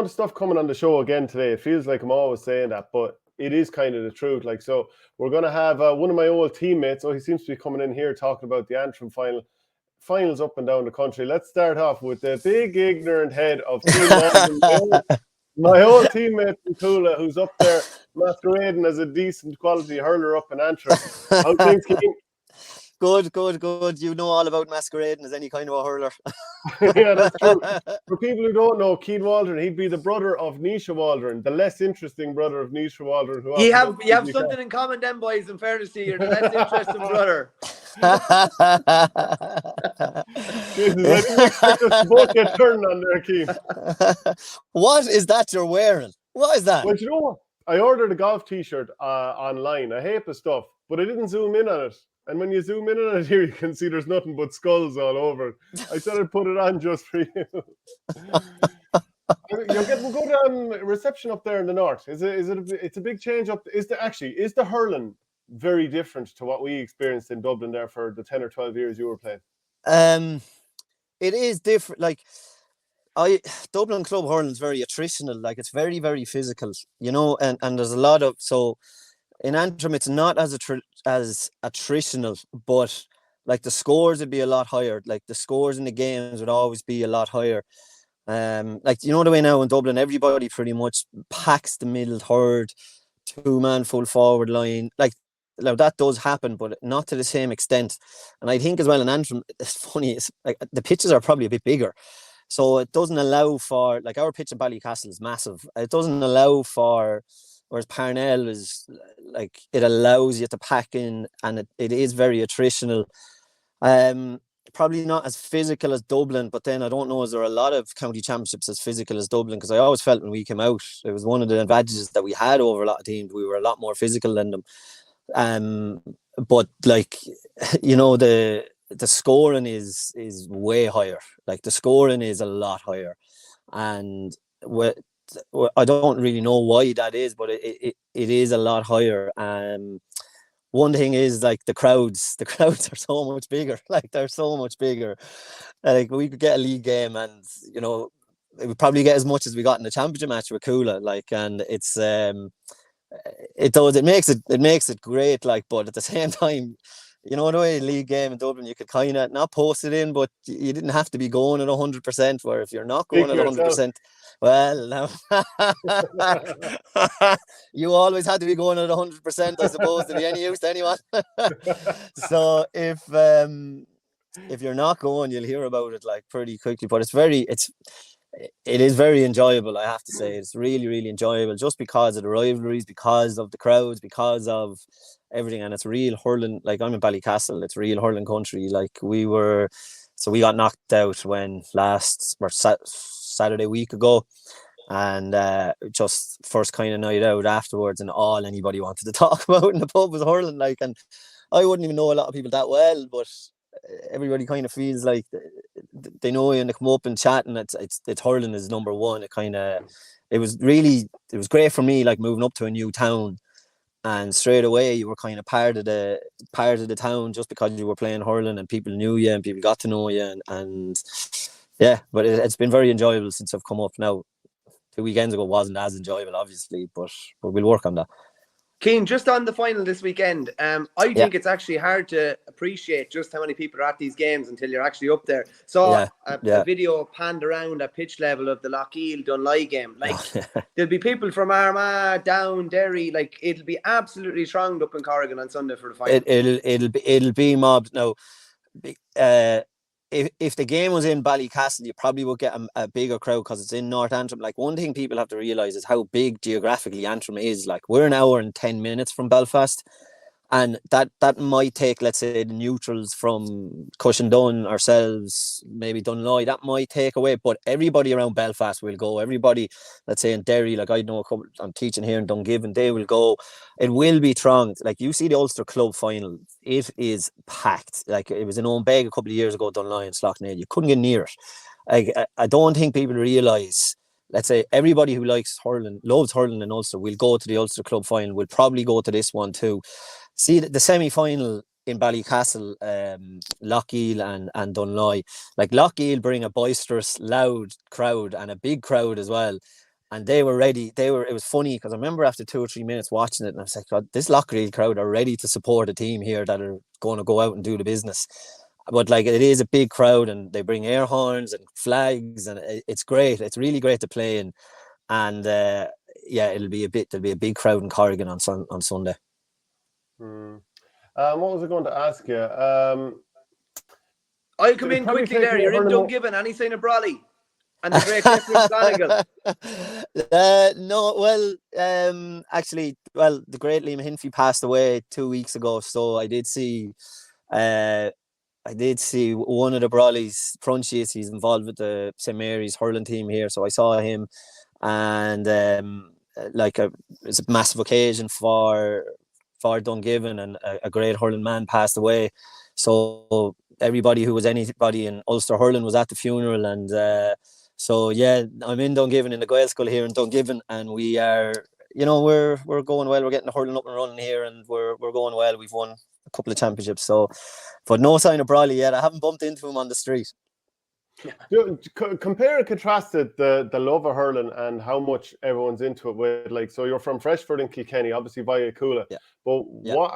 of stuff coming on the show again today. It feels like I'm always saying that, but it is kind of the truth. Like, so we're going to have one of my old teammates. Oh, he seems to be coming in here talking about the Antrim finals up and down the country. Let's start off with the big ignorant head of Cian Waldron, my old teammate from Tula, who's up there masquerading as a decent quality hurler up in Antrim. How things, Cian? Good. You know all about masquerading as any kind of a hurler. Yeah, that's true. For people who don't know, Cian Waldron, he'd be the brother of Nisha Waldron, the less interesting brother of Nisha Waldron. Who you have something in common, then, boys. In fairness to you, you're the less interesting brother. Jesus, I didn't expect us to both get turned on there, Cian. What is that you're wearing? What is that? Well, you know what? I ordered a golf T-shirt online. I hate the stuff, but I didn't zoom in on it. And when you zoom in on it here, you can see there's nothing but skulls all over it. I said I'd put it on just for you. We'll go down reception up there in the north. It's a big change up. Is the hurling very different to what we experienced in Dublin there for the 10 or 12 years you were playing? It is different. Like, Dublin club hurling is very attritional. Like, it's very, very physical, you know, and there's a lot of, so in Antrim it's not as attritional, but like the scores would be a lot higher. Like the scores in the games would always be a lot higher. Like, you know the way now in Dublin everybody pretty much packs the middle third, 2-man full forward line. Like that does happen, but not to the same extent. And I think as well in Antrim, it's funny, it's like the pitches are probably a bit bigger. So it doesn't allow for, like, our pitch at Ballycastle is massive. It doesn't allow for, whereas Parnell is like, it allows you to pack in, and it is very attritional. Probably not as physical as Dublin, but then I don't know, is there a lot of county championships as physical as Dublin? Because I always felt when we came out, it was one of the advantages that we had over a lot of teams. We were a lot more physical than them. But like, you know, the scoring is way higher. Like the scoring is a lot higher, and I don't really know why that is, but it is a lot higher. One thing is, like, the crowds are so much bigger. Like, they're so much bigger. Like, we could get a league game, and you know, it would probably get as much as we got in the championship match with Coola. Like, and it's it makes it great. Like, but at the same time, you know, the way league game in Dublin, you could kind of not post it in, but you didn't have to be going at 100%. Where if you're not going at 100%, well, no. You always had to be going at 100%, I suppose, to be any use to anyone. So if you're not going, you'll hear about it like pretty quickly. But it is very enjoyable, I have to say. It's really, really enjoyable, just because of the rivalries, because of the crowds, because of everything. And it's real hurling. Like, I'm in Ballycastle, it's real hurling country. Like, we got knocked out when Saturday week ago, and just first kind of night out afterwards, and all anybody wanted to talk about in the pub was hurling. Like, and I wouldn't even know a lot of people that well, but everybody kind of feels like they know you and they come up and chat, and it's hurling is number one. It was great for me, like, moving up to a new town, and straight away you were kind of part of the town just because you were playing hurling, and people knew you and people got to know you, and yeah. But it's been very enjoyable since I've come up. Now, 2 weekends ago wasn't as enjoyable, obviously, but we'll work on that. Cian, just on the final this weekend, I think it's actually hard to appreciate just how many people are at these games until you're actually up there. So a video panned around at pitch level of the Lochiel Dunloy game. Like, there'll be people from Armagh, down Derry. Like, it'll be absolutely thronged up in Corrigan on Sunday for the final. It'll be mobbed. Now, if the game was in Ballycastle, you probably would get a bigger crowd because it's in North Antrim. Like, one thing people have to realise is how big geographically Antrim is. Like, we're an hour and 10 minutes from Belfast, and that might take, let's say, the neutrals from Cushendall, ourselves, maybe Dunloy, that might take away, but everybody around Belfast will go. Everybody, let's say in Derry, like, I know a couple, I'm teaching here in Dungiven, they will go. It will be thronged. Like, you see the Ulster Club final, it is packed. Like, it was in Owenbeg a couple of years ago, Dunloy and Slaughtneil, you couldn't get near it. Like, I don't think people realise, let's say, everybody who likes hurling, loves hurling in Ulster, will go to the Ulster Club final, will probably go to this one too. See, the semi-final in Ballycastle, Lochiel and Dunloy. Like, Lochiel bring a boisterous, loud crowd and a big crowd as well. And they were ready. It was funny because I remember after 2 or 3 minutes watching it, and I was like, God, this Lockreal crowd are ready to support a team here that are going to go out and do the business. But like, it is a big crowd, and they bring air horns and flags, and it's great. It's really great to play in. And yeah, there'll be a big crowd in Corrigan on Sunday. What was I going to ask you? I'll come in quickly there. You're in Dungiven. Any sign of Brawley? And the great Jeffrey Donegal. No, well, actually, the great Liam Hinfey passed away 2 weeks ago, so I did see one of the Brawley's front sheets. He's involved with the St Mary's hurling team here, so I saw him, and it's a massive occasion for Dungiven, and a great hurling man passed away. So everybody who was anybody in Ulster hurling was at the funeral, and so yeah, I'm in Dungiven in the Gael School here in Dungiven, and we are, we're going well. We're getting the hurling up and running here, and we're going well. We've won a couple of championships, so but no sign of Brawley yet. I haven't bumped into him on the street. Compare and contrast the love of hurling and how much everyone's into it with, like, so you're from Freshford and Kilkenny, obviously via Coola, but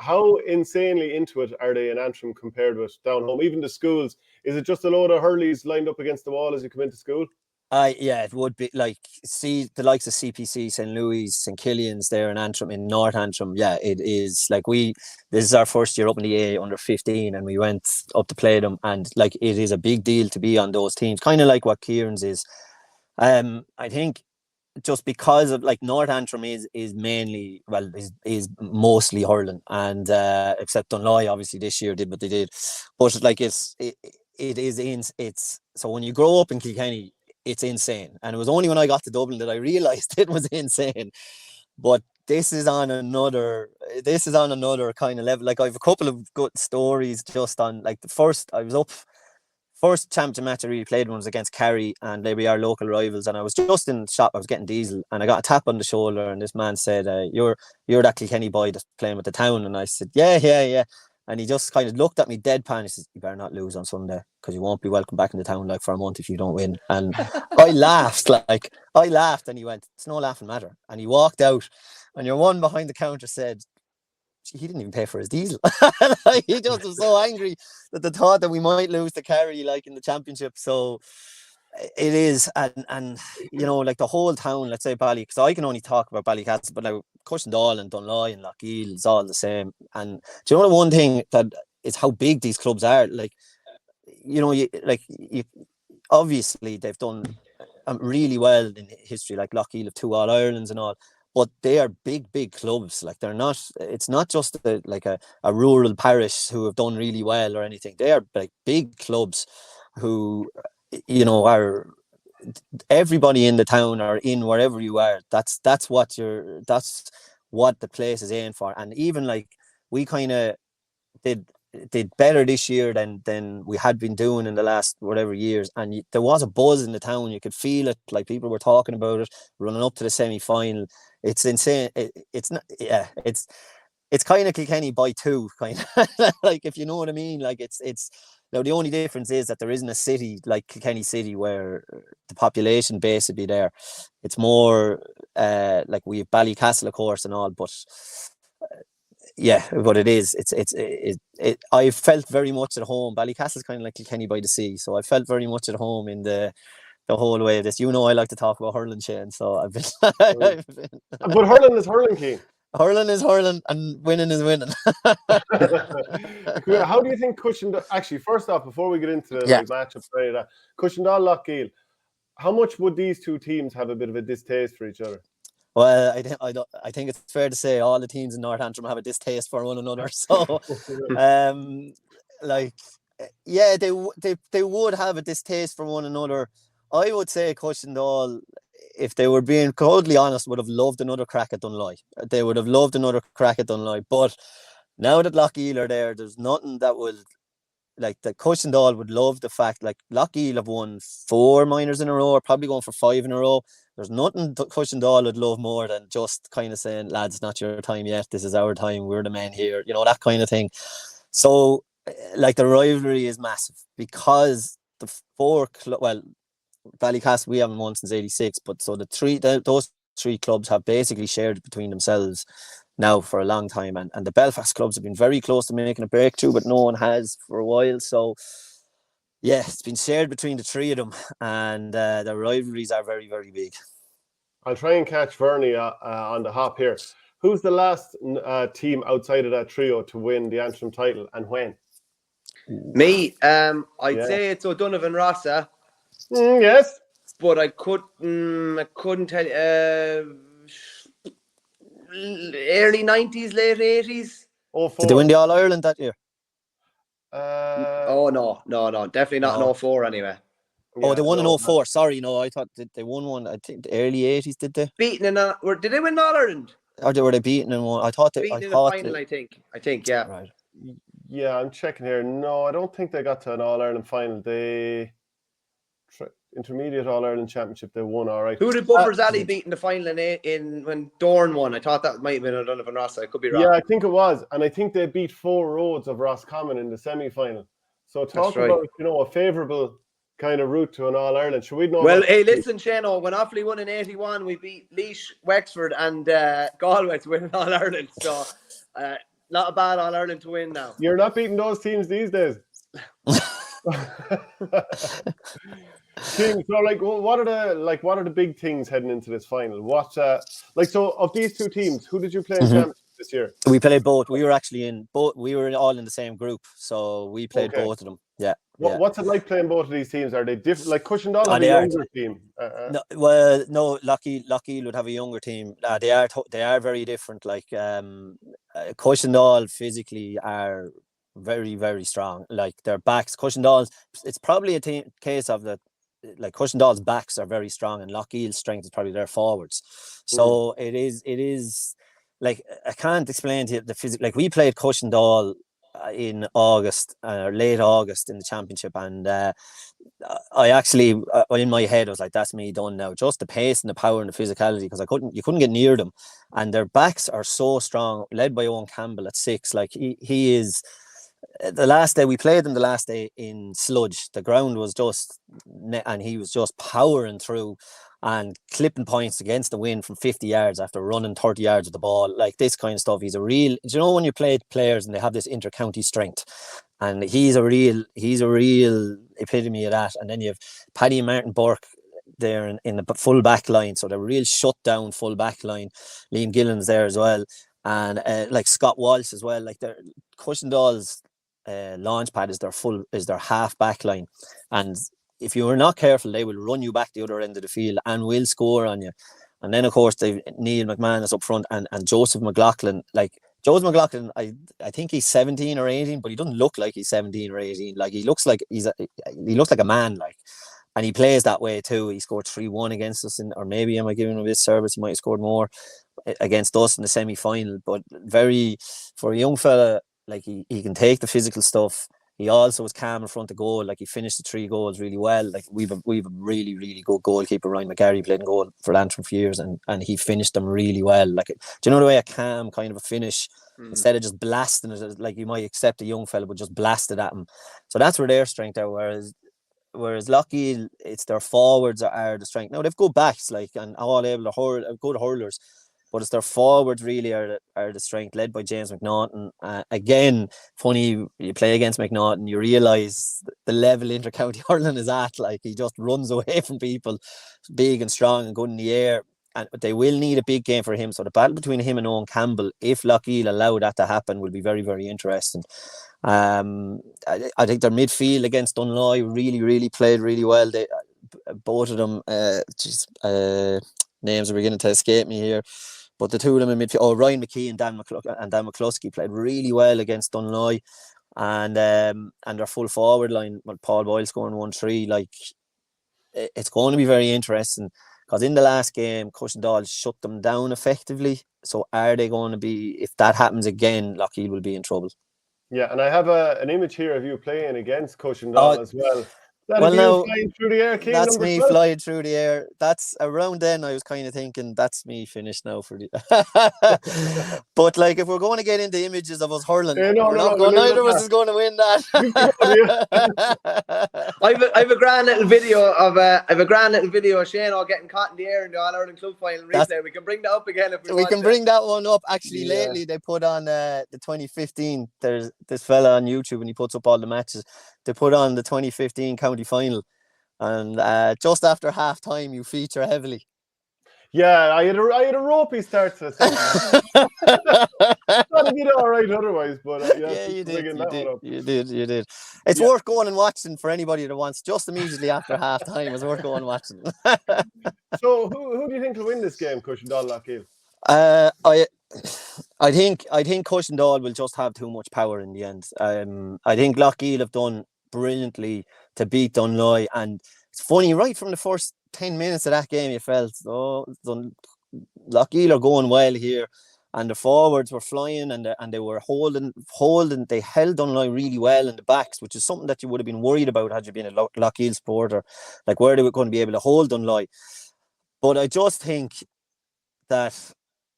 how insanely into it are they in Antrim compared with down home? Even the schools, is it just a load of hurleys lined up against the wall as you come into school? Yeah, it would be like, see the likes of CPC, St. Louis, St. Killian's there in Antrim, in North Antrim. Yeah, it is like this is our first year up in the A under 15, and we went up to play them, and like, it is a big deal to be on those teams, kind of like what Kieran's is. I think just because of, like, North Antrim is mainly, is mostly hurling, and except Dunloy obviously this year did what they did, but like it's so when you grow up in Kilkenny, it's insane. And it was only when I got to Dublin that I realized it was insane. But this is on another kind of level. Like, I have a couple of good stories just on, like, first championship match I really played one was against Kerry, and they were our local rivals, and I was just in the shop, I was getting diesel, and I got a tap on the shoulder, and this man said, you're that Kilkenny boy that's playing with the town. And I said, yeah. And he just kind of looked at me deadpan. He says, you better not lose on Sunday, because you won't be welcome back in the town, like, for a month if you don't win. And I laughed, and he went, it's no laughing matter. And he walked out, and your one behind the counter said, he didn't even pay for his diesel. Like, he just was so angry that the thought that we might lose to Kerry, like, in the championship. So it is, and like, the whole town, let's say Bally, because I can only talk about Ballycastle, but now Cushendall and Dunloy and Lockheed is all the same. And do you know the one thing that is how big these clubs are? Like, obviously they've done really well in history, like Lockheed have 2 All-Irelands and all, but they are big clubs. Like, it's not just a rural parish who have done really well or anything. They are like big clubs who, are, everybody in the town or in wherever you are, that's what the place is aimed for. And even like, we kind of did better this year than we had been doing in the last whatever years, and there was a buzz in the town. You could feel it, like, people were talking about it running up to the semi-final. It's insane. It's not, yeah, it's kind of Kilkenny by 2, kind of like, if you know what I mean. Like, it's now, the only difference is that there isn't a city like Kilkenny City where the population base would be there. It's more like, we have Ballycastle, of course, and all, but yeah, but it is. I felt very much at home. Ballycastle is kind of like Kilkenny by the sea, so I felt very much at home in the whole way of this. I like to talk about hurling, Shane, so I've been. But hurling is hurling, King. Hurling is hurling, and winning is winning. How do you think Cushendall? Actually, first off, before we get into the matchup, Cushendall, Lockheed, how much would these 2 teams have a bit of a distaste for each other? Well, I think it's fair to say all the teams in North Antrim have a distaste for one another. So, like, yeah, they would have a distaste for one another. I would say Cushendall, if they were being totally honest, would have loved another crack at Dunloy. They would have loved another crack at Dunloy. But now that Lockheed are there's nothing that will, like, the Cushendall would love the fact, like, Lockheed have won 4 minors in a row, or probably going for 5 in a row. There's nothing Cushendall would love more than just kind of saying, lads, not your time yet. This is our time. We're the men here. That kind of thing. So, like, the rivalry is massive because the 4 Ballycastle, we haven't won since '86, but so those three clubs have basically shared it between themselves now for a long time, and the Belfast clubs have been very close to making a breakthrough, but no one has for a while. So yeah, it's been shared between the three of them, and the rivalries are very, very big. I'll try and catch Vernie on the hop here. Who's the last team outside of that trio to win the Antrim title, and when? Me, I'd say it's O'Donovan Rossa. Yes, but I couldn't tell you. Early 90s, late 80s. Did they win the All Ireland that year? Oh no, definitely not in 04 anyway. Yeah, they won in 04. Sorry, no, I thought they won one. I think the early 80s. Did they? Beaten in did they win All Ireland? Or were they beaten in one? I thought they beaten in a final. I think yeah. Right. Yeah, I'm checking here. No, I don't think they got to an All Ireland final. They intermediate All Ireland Championship. They won. All right. Who did Buffers Alley beat in the final in when Dorn won? I thought that might have been O'Donovan Ross. I could be wrong. Yeah, I think it was, and I think they beat 4 Roads of Roscommon in the semi-final. So talk about a favourable kind of route to an All Ireland. Should we know? Well, hey, listen, Shano. When Offaly won in '81, we beat Laois, Wexford, and Galway to win an All Ireland. So, not a bad All Ireland to win now. You're not beating those teams these days. King, so what are the big things heading into this final? So of these two teams, who did you play in championship this year? We played both. We were actually in both. We were all in the same group, so we played both of them. Yeah. What's it like playing both of these teams? Are they different? Like Cushendall have a younger team. No. Lockheed would have a younger team. They are very different. Like Cushendall physically are very, very strong. Like their backs, Cushendall's. It's probably a case of that. Like Cushendall's backs are very strong, and Lockheed's strength is probably their forwards. So it is like I can't explain to you the physics. Like we played Cushendall in August, late August in the championship, and I actually in my head I was like, that's me done now. Just the pace and the power and the physicality, because you couldn't get near them, and their backs are so strong, led by Owen Campbell at 6. Like he is. The last day we played them, the last day in sludge, the ground was just, and he was just powering through and clipping points against the wind from 50 yards after running 30 yards with the ball. Like this kind of stuff. He's a real, when you play players and they have this inter-county strength, and he's a real epitome of that. And then you have Paddy and Martin Burke there in the full back line, so they're real shut down full back line. Liam Gillen's there as well, and like Scott Walsh as well. Like their Cushendall's launch pad is their half back line, and if you are not careful, they will run you back the other end of the field and will score on you. And then of course they've Neil McManus up front and Joseph McLaughlin. Like Joseph McLaughlin, I think he's 17 or 18, but he doesn't look like he's 17 or 18. Like he looks like a man, like, and he plays that way too. He scored 3-1 against us, or maybe am I giving him a bit of service? He might have scored more against us in the semi-final. But for a young fella, like he can take the physical stuff. He also was calm in front of goal. Like he finished the 3 goals really well. Like we've a really, really good goalkeeper. Ryan McGarry played in goal for Antrim for years, and he finished them really well. Like, do you know the way a calm kind of a finish, instead of just blasting it, like you might accept a young fella, but just blast it at him. So that's where their strength are. Whereas Lockheed, it's their forwards are the strength. Now they've good backs, like, and all able to hurl, good hurlers. But it's their forwards really are the strength, led by James McNaughton. Again, funny, you play against McNaughton, you realise the level inter-county hurling is at. Like he just runs away from people, big and strong and good in the air. And they will need a big game for him. So the battle between him and Owen Campbell, if Lockheed allow that to happen, will be very, very interesting. I think their midfield against Dunloy really played really well. They both of them, names are beginning to escape me here. But the two of them in midfield, Ryan McKee and Dan McCluskey played really well against Dunloy, and their full forward line, Paul Boyle scoring 1-3. Like it's going to be very interesting, because in the last game, Cushendall shut them down effectively. So are they going to be? If that happens again, Lockheed will be in trouble. Yeah, and I have an image here of you playing against Cushendall as well. That Well, you now, flying through the air, Cian, that's number me 12. flying through the air. That's around then I was kind of thinking that's me finished now for the. But like, if we're going to get into images of us hurling, No, we're not we'll going. leave it Neither at of us that. is going to win that. You've got it, I've a grand little video of Shane all getting caught in the air in the All Ireland Club final replay. We can bring that up again if we want. We can bring that one up. Actually, Yeah. lately they put on the 2015. There's this fella on YouTube and he puts up all the matches. They put on the 2015 county final, and just after half time, you feature heavily. Yeah, I had a ropey start to the second half. Thought I'd get all right otherwise, but yeah, you did. You did. It's worth going and watching for anybody that wants. Just immediately after half time, it's worth going and watching. So, who do you think will win this game, Cushendall, Lockheed? I think Cushendall will just have too much power in the end. I think Lockheed have done brilliantly to beat Dunloy, and it's funny, right from the first 10 minutes of that game, you felt, Lockheed are going well here, and the forwards were flying, and they were holding. They held Dunloy really well in the backs, which is something that you would have been worried about had you been a Lockheed supporter, like where they were going to be able to hold Dunloy. But I just think that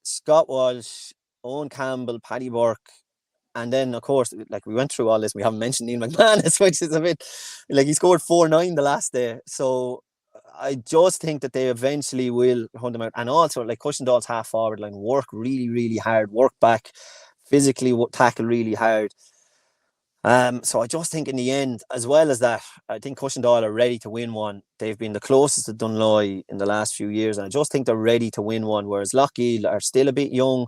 Scott Walsh, Owen Campbell, Paddy Burke, and then, of course, like we went through all this, we haven't mentioned Ian McManus, which is a bit, like he scored 4-9 the last day. So I just think that they eventually will hunt them out. And also, like Cushendall's half forward line, work really, really hard, work back, physically tackle really hard. So I just think in the end, as well as that, I think Cushendall are ready to win one. They've been the closest to Dunloy in the last few years, and I just think they're ready to win one, whereas Lockheed are still a bit young.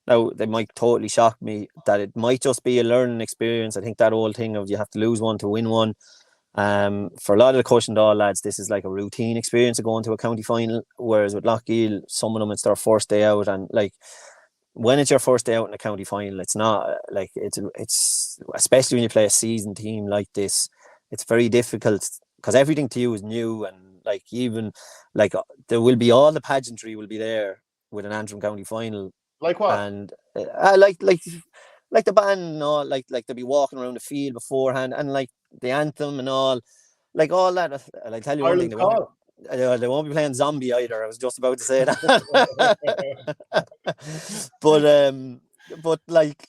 Now, they might totally shock me that it might just be a learning experience. I think that old thing of you have to lose one to win one. For a lot of the Cushendall lads, this is like a routine experience of going to a county final, whereas with Lockheed, some of them, it's their first day out, and like, when it's your first day out in a county final, it's not like it's especially when you play a seasoned team like this, it's very difficult because everything to you is new, and like even like there will be all the pageantry will be there with an Antrim county final. Like what? And like the band and all, like they'll be walking around the field beforehand, and like the anthem and all, like all that. I tell you one thing, they won't be playing Zombie either. I was just about to say that. but like,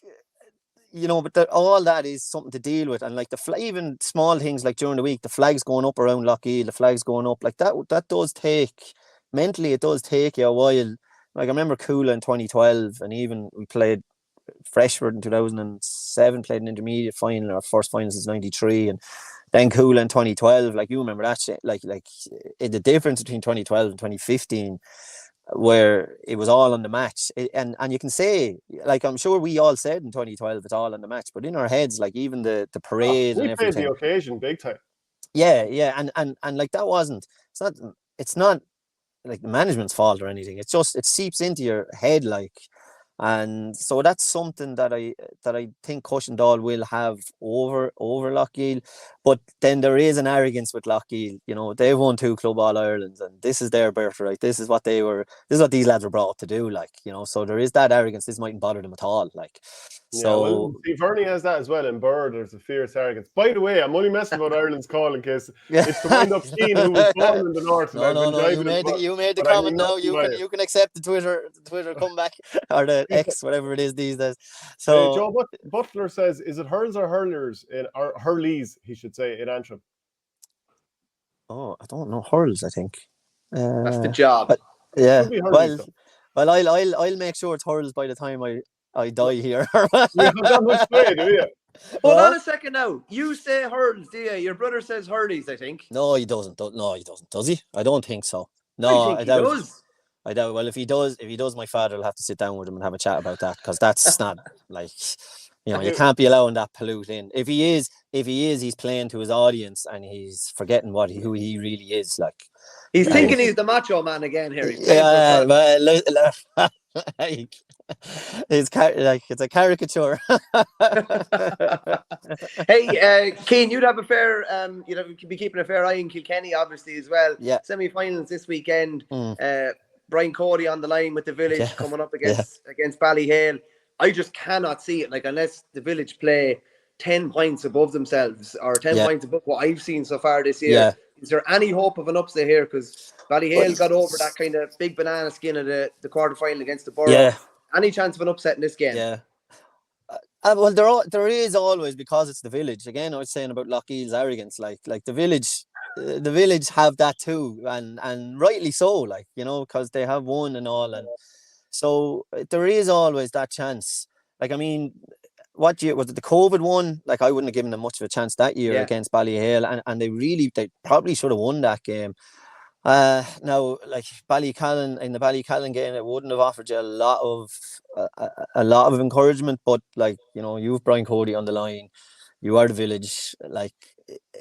you know, but all that is something to deal with, and like even small things like during the week, the flags going up around Lockheed, the flags going up, like that does take mentally, it does take you a while. Like I remember Coola in 2012, and even we played Freshford in 2007, played an intermediate final, our first final since '93, and then Coola in 2012. Like you remember that shit, like the difference between 2012 and 2015, where it was all on the match, and you can say, like I'm sure we all said in 2012 it's all on the match, but in our heads, like even the parade and everything, we played the occasion big time. Yeah, and like that wasn't. It's not like the management's fault or anything. It's just it seeps into your head, like. And so that's something that I think Cushendall will have over Lockheed. But then there is an arrogance with Lockheed. You know, they've won 2 Club All Irelands, and this is their birthright. This is what these lads were brought up to do. Like, you know, so there is that arrogance. This mightn't bother them at all. Like, so yeah, well, Steve Verney has that as well. In Bird, there's a fierce arrogance. By the way, I'm only messing about Ireland's call in case it's to wind up Cian, who was born in the north. No. You made the comment now. You can accept the Twitter comeback or the X, whatever it is these days. So Joe Butler says, "Is it hurls or hurlers or hurleys?" He should say in Antrim. Oh, I don't know, hurls. I think that's the job. But, yeah. Hurleys, well, I'll make sure it's hurls by the time I die here. You have that much play, do you? Hold on a second now. You say hurls, do you? Your brother says hurleys, I think. No, he doesn't. No, he doesn't. Does he? I don't think so. No, I doubt. Does. I doubt. Well, if he does, my father will have to sit down with him and have a chat about that, because that's not like, you know, you can't be allowing that pollute in. If he is, he's playing to his audience and he's forgetting who he really is. Like, he's thinking he's the macho man again here. Yeah, but like, it's a caricature. Hey, Cian, you'd have a fair, you'd be keeping a fair eye in Kilkenny, obviously, as well. Yeah. Semi-finals this weekend. Brian Cody on the line with the Village coming up against Ballyhale. I just cannot see it, like, unless the Village play 10 points above themselves, or 10 points above what I've seen so far this year. Yeah. Is there any hope of an upset here? Because Ballyhale got over that kind of big banana skin of the quarter-final against the Borough. Yeah. Any chance of an upset in this game? Yeah. Well, there is always, because it's the village. Again, I was saying about Locheil's arrogance. Like the village have that too, and rightly so. Like, you know, because they have won and all, and so there is always that chance. Like, I mean, what year was it? The COVID one? Like, I wouldn't have given them much of a chance that year against Ballyhale, and they probably should have won that game. Now, like Ballycallan, in the Ballycallan game, it wouldn't have offered you a lot of encouragement. But, like, you know, you've Brian Cody on the line, you are the village. Like,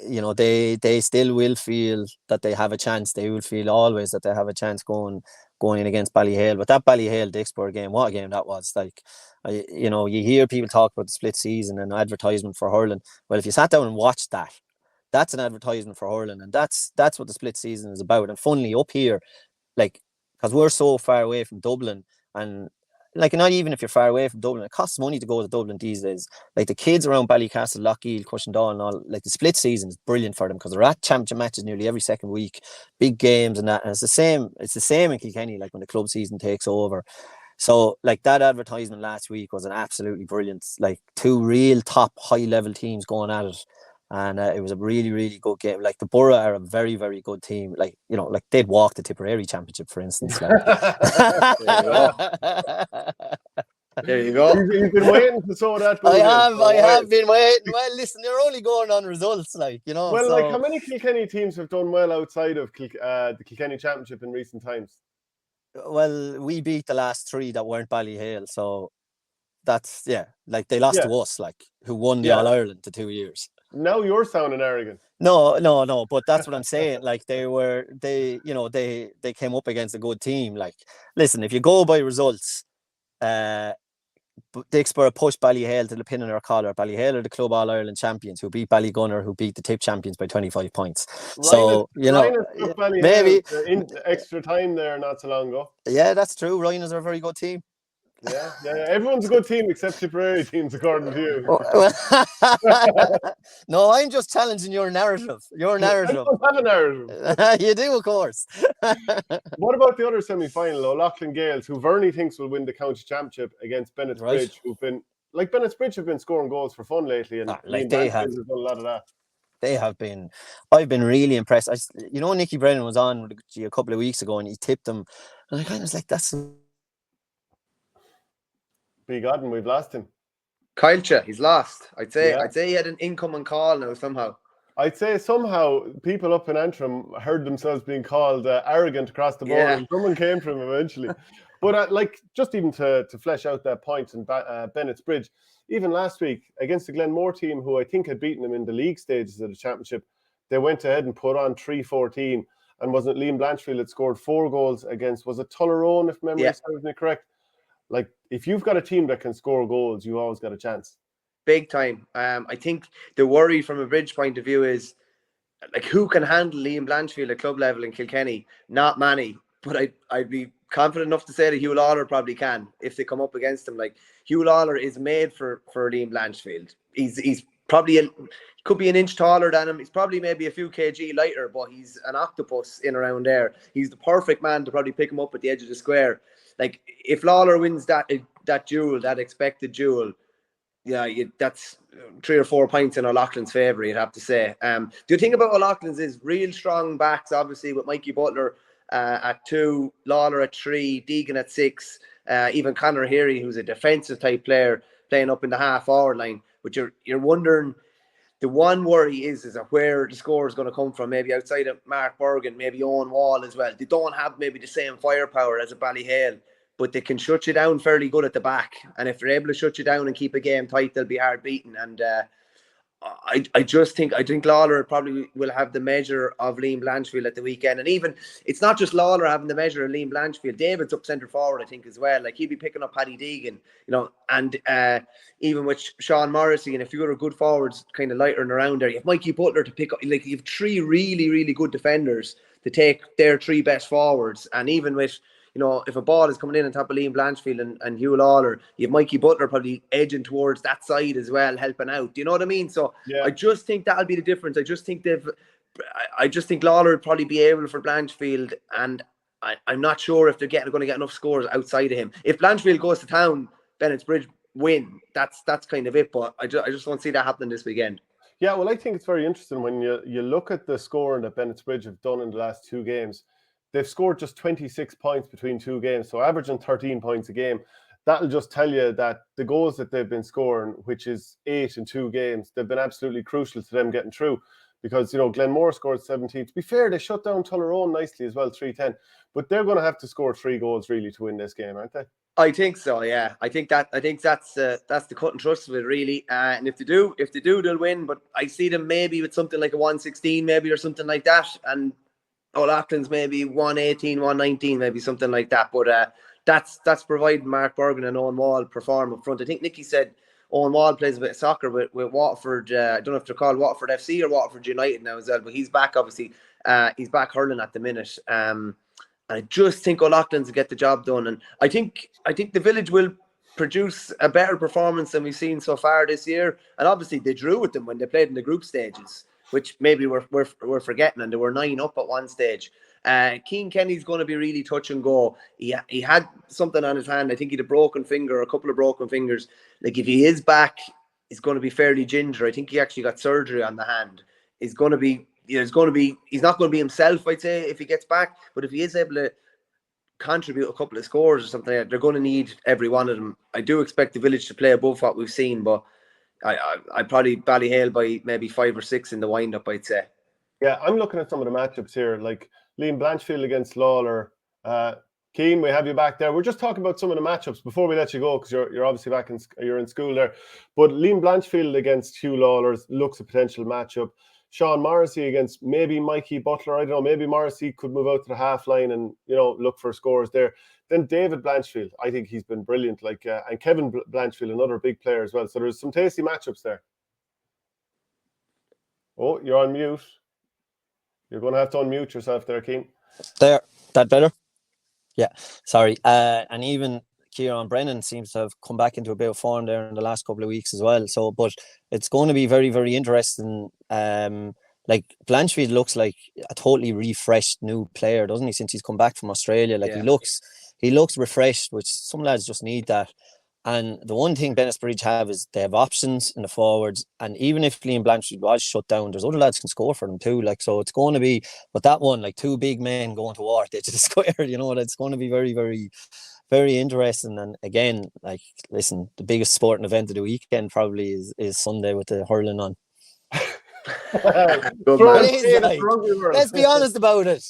you know, they still will feel that they have a chance. They will feel always that they have a chance going in against Ballyhale. But that Ballyhale Dixborough game, what a game that was! Like, you know, you hear people talk about the split season and advertisement for hurling. Well, if you sat down and watched that, that's an advertisement for hurling, and that's what the split season is about. And funnily, up here, like, because we're so far away from Dublin, and like, not even if you're far away from Dublin, it costs money to go to Dublin these days. Like, the kids around Ballycastle, Locheil, Cushendall and all, like, the split season is brilliant for them because they're at championship matches nearly every second week, big games and that. And it's the same in Kilkenny, like, when the club season takes over. So, like, that advertisement last week was an absolutely brilliant, like, two real top high level teams going at it. And it was a really, really good game. Like, the Borough are a very, very good team. Like, you know, like, they'd walk the Tipperary Championship, for instance. Like. There you go. You've been waiting to sow that. I have been waiting. Well, listen, you're only going on results, like, you know. Well, so. like, how many Kilkenny teams have done well outside of the Kilkenny Championship in recent times? Well, we beat the last three that weren't Ballyhale, so that's, like, they lost to us, like, who won the All-Ireland to 2 years. Now you're sounding arrogant. No, but that's what I'm saying. Like, they came up against a good team. Like, listen, if you go by results, Dixborough pushed Ballyhale to the pin in their collar. Ballyhale are the club All-Ireland champions who beat Ballygunner, who beat the Tip champions by 25 points. So, you know, maybe in extra time there not so long ago. Yeah, that's true. Rhinos are a very good team. Yeah. Everyone's a good team except Tipperary teams, according to you. No, I'm just challenging your narrative. Your narrative. I don't have a narrative. You do, of course. What about the other semi-final, O'Loughlin Gales, who Verney thinks will win the county championship against Bennett's Bridge, who've been, like, Bennett's Bridge have been scoring goals for fun lately, and like, they have done a lot of that. They have been. I've been really impressed. Nicky Brennan was on with you a couple of weeks ago, and he tipped them, and I kind of was like, that's. Be God, and we've lost him. Kylcha, he's lost. I'd say he had an incoming call now somehow. I'd say somehow people up in Antrim heard themselves being called arrogant across the board, and someone came from him eventually. But like, just even to flesh out that point in Bennett's Bridge, even last week against the Glenmore team, who I think had beaten them in the league stages of the championship, they went ahead and put on 3-14. And wasn't Liam Blanchfield had scored 4 goals against, was it Tullaroan, if memory serves me correct? Like, if you've got a team that can score goals, you always got a chance. Big time. I think the worry from a Bridge point of view is, like, who can handle Liam Blanchfield at club level in Kilkenny? Not many, but I'd be confident enough to say that Hugh Lawler probably can if they come up against him. Like, Hugh Lawler is made for Liam Blanchfield. He's probably could be an inch taller than him. He's probably maybe a few kg lighter, but he's an octopus in around there. He's the perfect man to probably pick him up at the edge of the square. Like, if Lawler wins that duel, that expected duel, that's 3 or 4 points in O'Loughlin's favour, you'd have to say. The thing about O'Loughlin's is real strong backs, obviously, with Mikey Butler at 2, Lawler at 3, Deegan at 6, even Conor Heary, who's a defensive type player, playing up in the half-hour line. But you're wondering, the one worry is where the score is going to come from, maybe outside of Mark Bergen, maybe Owen Wall as well. They don't have maybe the same firepower as a Ballyhale, but they can shut you down fairly good at the back. And if they're able to shut you down and keep a game tight, they'll be hard beaten. And I think Lawler probably will have the measure of Liam Blanchfield at the weekend. And even, it's not just Lawler having the measure of Liam Blanchfield. David's up centre forward, I think, as well. Like, he'll be picking up Paddy Deegan, and even with Sean Morrissey and a few other good forwards kind of lightering around there. You have Mikey Butler to pick up. Like, you have 3 really, really good defenders to take their 3 best forwards. And even with, if a ball is coming in on top of Liam Blanchfield and Hugh Lawler, you have Mikey Butler probably edging towards that side as well, helping out. Do you know what I mean? So I just think that'll be the difference. I just think Lawler would probably be able for Blanchfield, and I'm not sure if they're going to get enough scores outside of him. If Blanchfield goes to town, Bennett's Bridge win. That's kind of it. But I just don't see that happening this weekend. Yeah, well, I think it's very interesting when you look at the scoring that Bennett's Bridge have done in the last 2 games. They've scored just 26 points between 2 games, so averaging 13 points a game. That'll just tell you that the goals that they've been scoring, which is 8 in 2 games, they've been absolutely crucial to them getting through. Because, Glenmore scored 17. To be fair, they shut down Tullerone nicely as well, 3-10. But they're going to have to score 3 goals really to win this game, aren't they? I think so, yeah. I think that's the cut and thrust of it, really. And if they do, they'll win. But I see them maybe with something like a 116, maybe, or something like that. And O'Loughlin's maybe 118, 119, maybe something like that. But that's providing Mark Bergen and Owen Wall perform up front. I think Nicky said Owen Wall plays a bit of soccer with Waterford. I don't know if they're called Waterford FC or Waterford United now as well. But he's back, obviously. He's back hurling at the minute. I just think O'Loughlin's will get the job done, and I think the Village will produce a better performance than we've seen so far this year. And obviously they drew with them when they played in the group stages, which maybe we're forgetting, and they were 9 up at one stage. Cian Kenny's going to be really touch and go. He had something on his hand. I think he had a broken finger, a couple of broken fingers. Like, if he is back, he's going to be fairly ginger. I think he actually got surgery on the hand. He's not going to be himself, I'd say, if he gets back. But if he is able to contribute a couple of scores or something like that, they're going to need every one of them. I do expect the Village to play above what we've seen, but I probably Ballyhale by maybe 5 or 6 in the wind-up, I'd say. Yeah, I'm looking at some of the matchups here, like Liam Blanchfield against Lawler. Cian, we have you back there. We're just talking about some of the matchups before we let you go, because you're obviously back you're in school there. But Liam Blanchfield against Hugh Lawler looks a potential matchup. Sean Morrissey against maybe Mikey Butler. I don't know. Maybe Morrissey could move out to the half line and look for scores there. Then David Blanchfield. I think he's been brilliant. And Kevin Blanchfield, another big player as well. So there's some tasty matchups there. Oh, you're on mute. You're going to have to unmute yourself there, Cian. There, that better? Yeah, sorry. And even Kieran Brennan seems to have come back into a bit of form there in the last couple of weeks as well. So, but it's going to be very, very interesting. Like, Blanchfield looks like a totally refreshed new player, doesn't he? Since he's come back from Australia, he looks refreshed, which some lads just need that. And the one thing Bennett's Bridge have is they have options in the forwards. And even if Liam Blanchfield was shut down, there's other lads can score for them too. So it's going to be, but that one, like 2 big men going to war, edge of the square, it's going to be very, very, very interesting. And again, like, listen, the biggest sporting event of the weekend probably is Sunday with the hurling on. Let's be honest about it,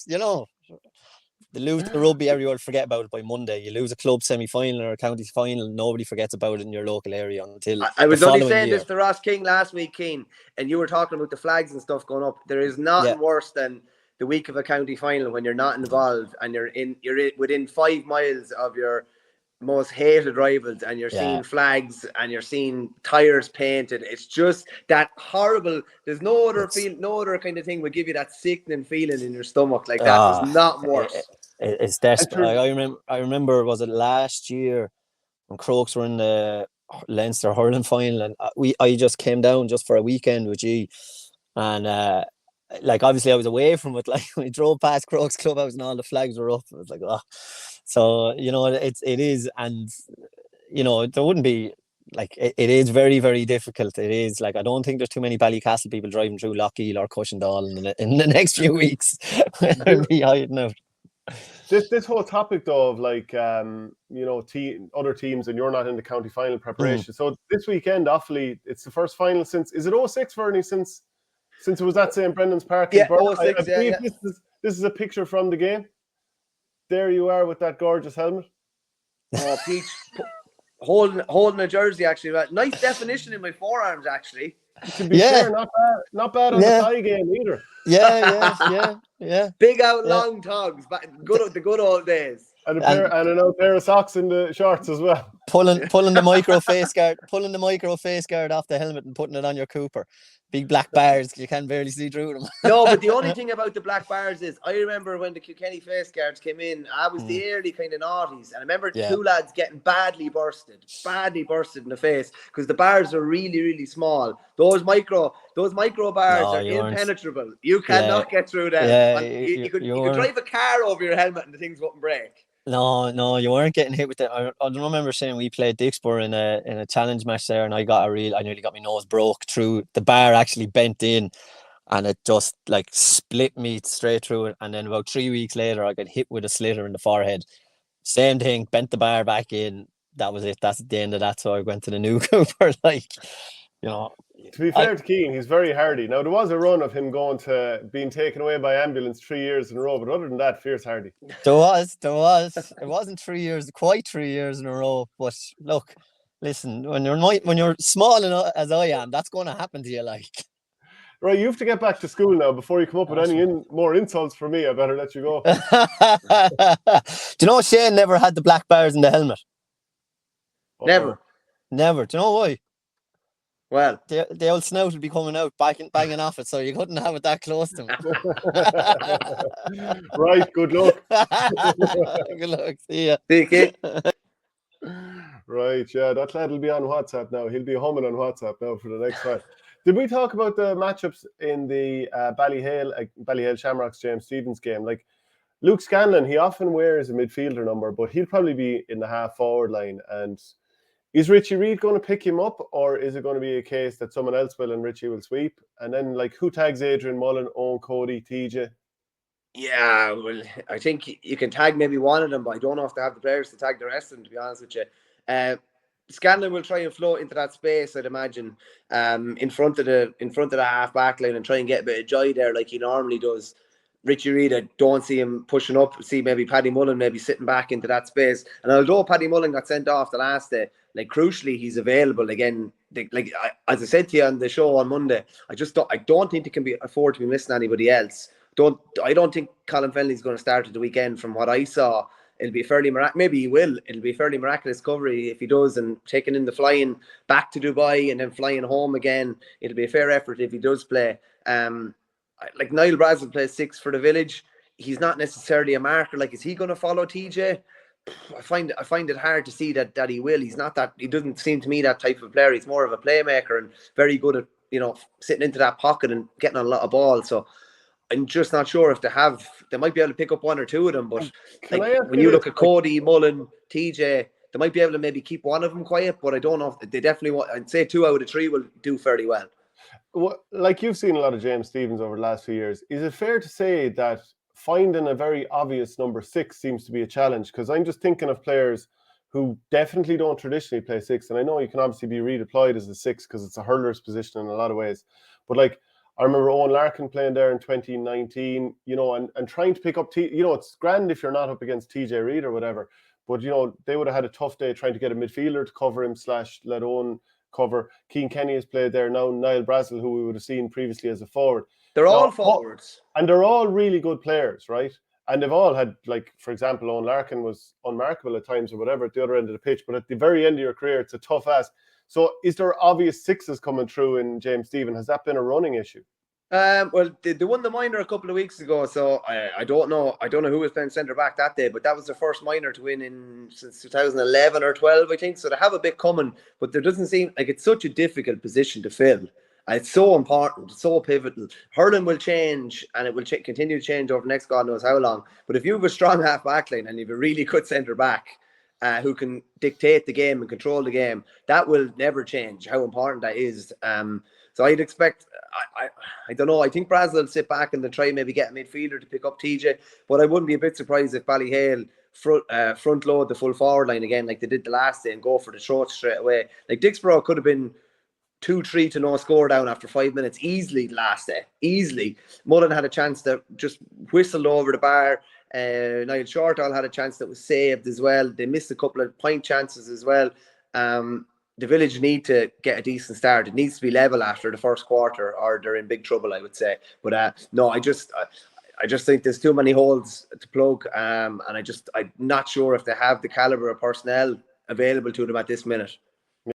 They lose the rugby, everyone forget about it by Monday. You lose a club semi-final or a county final, nobody forgets about it in your local area until I was only saying this to Ross King last week, Cian, and you were talking about the flags and stuff going up. There is nothing worse than the week of a county final when you're not involved and you're within 5 miles of your most hated rivals, and you're seeing flags and you're seeing tires painted. It's just that horrible. There's no other kind of thing would give you that sickening feeling in your stomach like that. There's not worse. It's desperate. I remember, was it last year when Crokes were in the Leinster hurling final, and I just came down just for a weekend with G, and obviously I was away from it. Like, we drove past Crokes Clubhouse and all the flags were up. I was like, oh. So it is, and there wouldn't be, like, it is very, very difficult. It is, like, I don't think there's too many Ballycastle people driving through Lockheed or Cushendall in the next few weeks. I'll be hiding out. This whole topic though of other teams, and you're not in the county final preparation. So this weekend, awfully, it's the first final since, is it 06, Vernie, since it was at St. Brendan's Park? Yeah, in 06, yeah. This is a picture from the game. There you are with that gorgeous helmet. Oh, Peach, holding a jersey, actually. Nice definition in my forearms, actually. To be fair, not bad on the tie game either. Yeah. Big out long togs, the good old days. And a pair of socks in the shorts as well. pulling the micro face guard off the helmet and putting it on your Cooper. Big black bars, you can barely see through them. No, but the only thing about the black bars is I remember when the Kilkenny face guards came in, I was the early kind of noughties, and I remember two lads getting badly bursted in the face because the bars are really, really small. Those micro bars are impenetrable. You cannot get through them. Yeah, you could drive a car over your helmet and the things wouldn't break. No, you weren't getting hit with it. I don't remember saying we played Dixborough in a challenge match there, and I nearly got my nose broke through. The bar actually bent in, and it just like split me straight through it. And then about 3 weeks later, I got hit with a slitter in the forehead. Same thing, bent the bar back in. That was it. That's the end of that. So I went to the new Cooper. To be fair to Cian, he's very hardy. Now, there was a run of him going to being taken away by ambulance 3 years in a row, but other than that, fierce hardy. There was. It wasn't 3 years, quite 3 years in a row. But look, listen, when you're small enough as I am, that's going to happen to you. Right, you have to get back to school now. Before you come up with any more insults for me, I better let you go. Do you know Shane never had the black bars in the helmet? Never. Do you know why? Well, the old snout would be coming out, banging off it, so you couldn't have it that close to him. Right, good luck. Good luck. See ya. Right, yeah, that lad will be on WhatsApp now. He'll be humming on WhatsApp now for the next fight. Did we talk about the matchups in the Ballyhale Shamrocks James Stephens game? Like Luke Scanlon, he often wears a midfielder number, but he'll probably be in the half forward line. And is Richie Reid going to pick him up, or is it going to be a case that someone else will and Richie will sweep? And then, who tags Adrian Mullen, Owen Cody, TJ? Yeah, well, I think you can tag maybe one of them, but I don't know if they have the players to tag the rest of them, to be honest with you. Scanlon will try and float into that space, I'd imagine, in front of the half back line and try and get a bit of joy there like he normally does. Richie Reid, I don't see him pushing up. See maybe Paddy Mullen maybe sitting back into that space. And although Paddy Mullen got sent off the last day, crucially he's available again. As I said to you on the show on Monday, I don't think they can afford to be missing anybody else. I don't think Colin Fennelly's going to start at the weekend. From what I saw, it'll be fairly maybe he will. It'll be a fairly miraculous recovery if he does, and taking in the flying back to Dubai and then flying home again. It'll be a fair effort if he does play. Niall Brazel plays 6 for the Village. He's not necessarily a marker. Is he going to follow TJ? I find it hard to see that he will. He's not that. He doesn't seem to me that type of player. He's more of a playmaker and very good at sitting into that pocket and getting on a lot of balls. So I'm just not sure if they might be able to pick up one or two of them. But when you look at Cody, Mullen, TJ, they might be able to maybe keep one of them quiet. But I don't know if they definitely want. I'd say 2 out of 3 will do fairly well. You've seen a lot of James Stephens over the last few years. Is it fair to say that finding a very obvious number 6 seems to be a challenge? Because I'm just thinking of players who definitely don't traditionally play 6. And I know you can obviously be redeployed as a 6 because it's a hurler's position in a lot of ways. But I remember Owen Larkin playing there in 2019, and trying to pick up, it's grand if you're not up against TJ Reid or whatever. But, they would have had a tough day trying to get a midfielder to cover him / let Owen cover. Cian Kenny has played there now. Niall Brazel, who we would have seen previously as a forward. They're all forwards. And they're all really good players, right? And they've all had, for example, Owen Larkin was unmarkable at times or whatever at the other end of the pitch. But at the very end of your career, it's a tough ask. So is there obvious 6s coming through in James Stephens? Has that been a running issue? Well, they won the minor a couple of weeks ago, so I don't know. I don't know who was playing centre back that day, but that was their first minor to win since 2011 or 12, I think. So they have a bit coming, but there doesn't seem like it's such a difficult position to fill. It's so important, it's so pivotal. Hurling will change, and it will continue to change over the next God knows how long. But if you have a strong half back line and you have a really good centre back who can dictate the game and control the game, that will never change. How important that is. So I'd expect, I don't know, I think Brazel will sit back and they'll try maybe get a midfielder to pick up TJ, but I wouldn't be a bit surprised if Ballyhale front load the full forward line again like they did the last day and go for the throat straight away. Dixborough could have been 2-3 to no score down after 5 minutes easily last day. Easily. Mullen had a chance to just whistle over the bar. Niall Shortall had a chance that was saved as well. They missed a couple of point chances as well. The Village need to get a decent start. It needs to be level after the first quarter, or they're in big trouble, I would say. But no, I just think there's too many holes to plug, and I'm not sure if they have the caliber of personnel available to them at this minute.